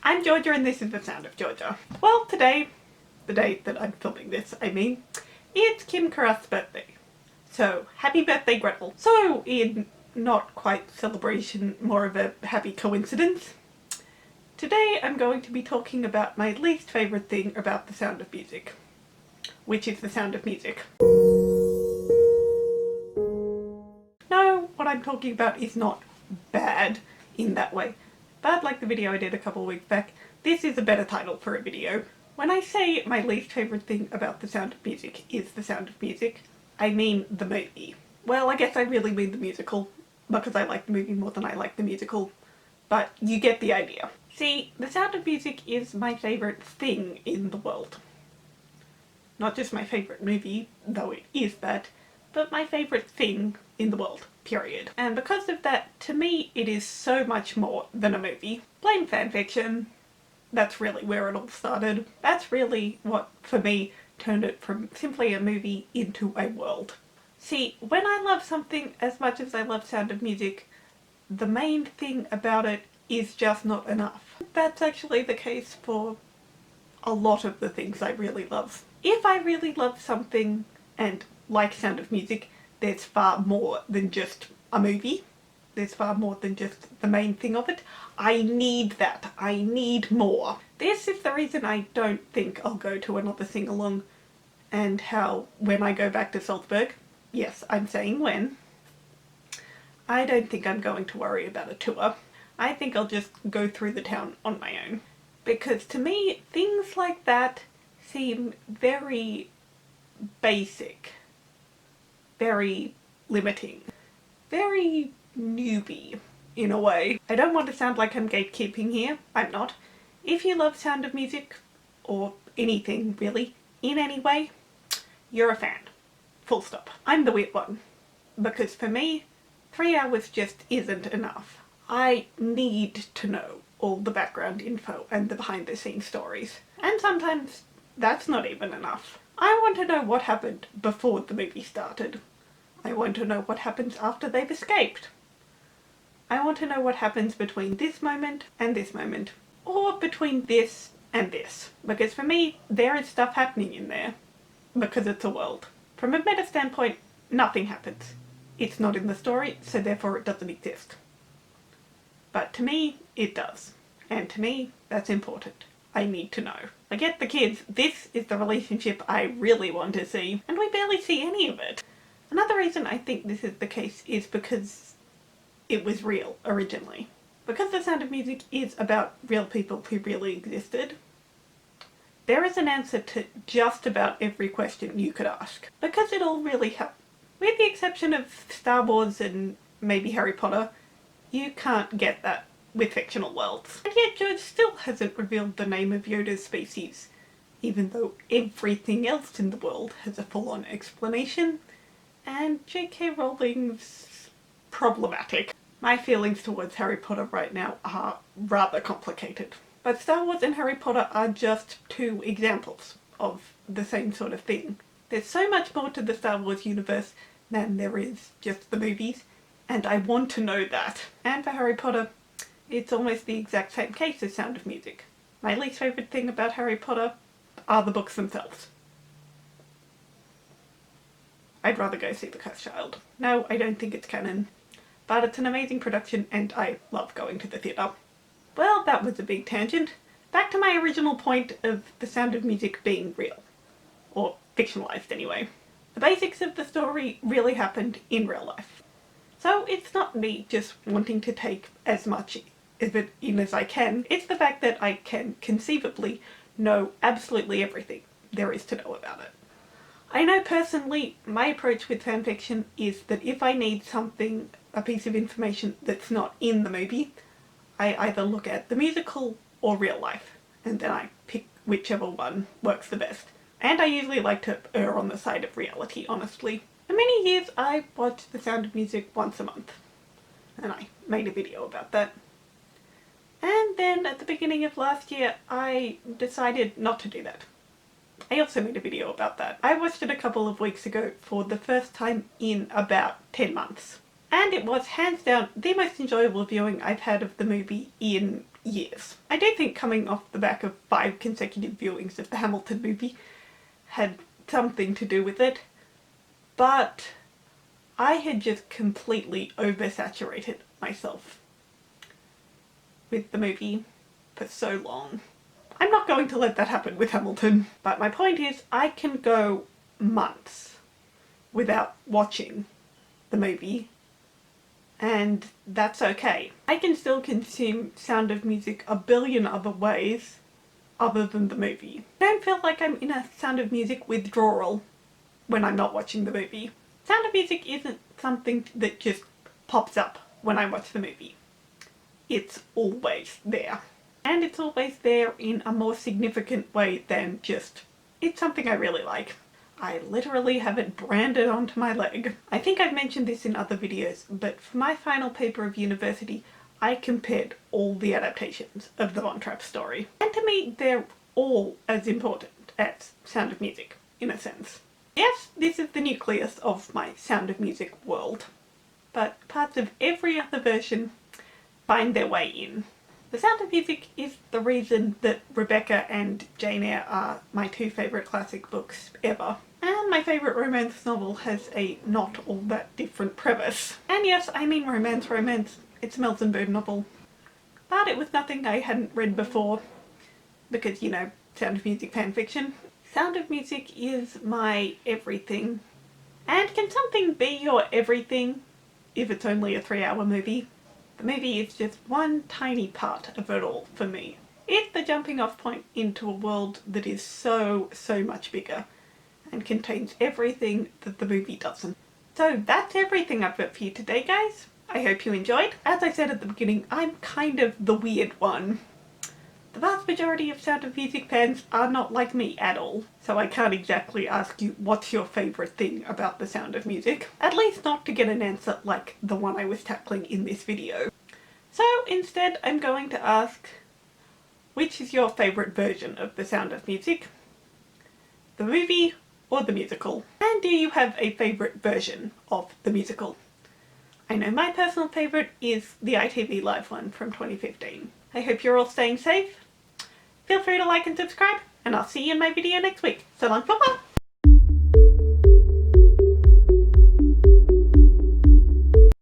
I'm Georgia and this is The Sound of Georgia. Well, today, the day that I'm filming this, it's Kim Carruth's birthday. So, happy birthday, Gretel. So, in not quite celebration, more of a happy coincidence, today I'm going to be talking about my least favourite thing about The Sound of Music, which is The Sound of Music. No, what I'm talking about is not bad in that way, but like the video I did a couple of weeks back, this is a better title for a video. When I say my least favourite thing about The Sound of Music is The Sound of Music, I mean the movie. Well, I guess I really mean the musical, because I like the movie more than I like the musical, but you get the idea. See, The Sound of Music is my favourite thing in the world. Not just my favourite movie, though it is that, but my favourite thing in the world, period. And because of that, to me, it is so much more than a movie. Blame fanfiction. That's really where it all started. That's really what, for me, turned it from simply a movie into a world. See, when I love something as much as I love Sound of Music, the main thing about it is just not enough. That's actually the case for a lot of the things I really love. If I really love something, and like Sound of Music, there's far more than just a movie. There's far more than just the main thing of it. I need that. I need more. This is the reason I don't think I'll go to another sing-along, and how when I go back to Salzburg, yes, I'm saying when, I don't think I'm going to worry about a tour. I think I'll just go through the town on my own. Because to me, things like that seem very basic, very limiting, very newbie in a way. I don't want to sound like I'm gatekeeping here. I'm not. If you love Sound of Music, or anything really, in any way, you're a fan. Full stop. I'm the weird one. Because for me, 3 hours just isn't enough. I need to know all the background info and the behind the scenes stories. And sometimes that's not even enough. I want to know what happened before the movie started. I want to know what happens after they've escaped. I want to know what happens between this moment and this moment. Or between this and this. Because for me, there is stuff happening in there. Because it's a world. From a meta standpoint, nothing happens. It's not in the story, so therefore it doesn't exist. But to me, it does. And to me, that's important. I need to know. I get the kids, this is the relationship I really want to see, and we barely see any of it. Another reason I think this is the case is because it was real originally. Because The Sound of Music is about real people who really existed, there is an answer to just about every question you could ask. Because it all really happened. With the exception of Star Wars and maybe Harry Potter, you can't get that with fictional worlds. And yet George still hasn't revealed the name of Yoda's species, even though everything else in the world has a full-on explanation, and J.K. Rowling's problematic. My feelings towards Harry Potter right now are rather complicated. But Star Wars and Harry Potter are just two examples of the same sort of thing. There's so much more to the Star Wars universe than there is just the movies, and I want to know that. And for Harry Potter, it's almost the exact same case as Sound of Music. My least favourite thing about Harry Potter are the books themselves. I'd rather go see The Cursed Child. No, I don't think it's canon, but it's an amazing production and I love going to the theatre. Well, that was a big tangent. Back to my original point of The Sound of Music being real. Or fictionalised anyway. The basics of the story really happened in real life. So it's not me just wanting to take as much of it in as I can, it's the fact that I can conceivably know absolutely everything there is to know about it. I know personally my approach with fanfiction is that if I need something, a piece of information that's not in the movie, I either look at the musical or real life, and then I pick whichever one works the best. And I usually like to err on the side of reality, honestly. For many years I watched The Sound of Music once a month, and I made a video about that. And then at the beginning of last year I decided not to do that. I also made a video about that. I watched it a couple of weeks ago for the first time in about 10 months. And it was hands down the most enjoyable viewing I've had of the movie in years. I do think coming off the back of 5 consecutive viewings of the Hamilton movie had something to do with it, but I had just completely oversaturated myself with the movie for so long. I'm not going to let that happen with Hamilton, but my point is I can go months without watching the movie, and that's okay. I can still consume Sound of Music a billion other ways other than the movie. I don't feel like I'm in a Sound of Music withdrawal when I'm not watching the movie. Sound of Music isn't something that just pops up when I watch the movie. It's always there. And it's always there in a more significant way than just, it's something I really like. I literally have it branded onto my leg. I think I've mentioned this in other videos, but for my final paper of university, I compared all the adaptations of the Von Trapp story. And to me, they're all as important as Sound of Music, in a sense. Yes, this is the nucleus of my Sound of Music world, but parts of every other version find their way in. The Sound of Music is the reason that Rebecca and Jane Eyre are my 2 favourite classic books ever. And my favourite romance novel has a not all that different premise. And yes, I mean romance. It's a Mills and Boon novel. But it was nothing I hadn't read before, because, you know, Sound of Music fanfiction. Sound of Music is my everything. And can something be your everything if it's only a 3-hour movie? The movie is just one tiny part of it all for me. It's the jumping off point into a world that is so much bigger and contains everything that the movie doesn't. So that's everything I've got for you today, guys. I hope you enjoyed. As I said at the beginning, I'm kind of the weird one. The vast majority of Sound of Music fans are not like me at all, so I can't exactly ask you what's your favourite thing about the Sound of Music. At least not to get an answer like the one I was tackling in this video. So instead I'm going to ask, which is your favourite version of the Sound of Music? The movie or the musical? And do you have a favourite version of the musical? I know my personal favourite is the ITV Live one from 2015. I hope you're all staying safe. Feel free to like and subscribe, and I'll see you in my video next week. So long, bye bye!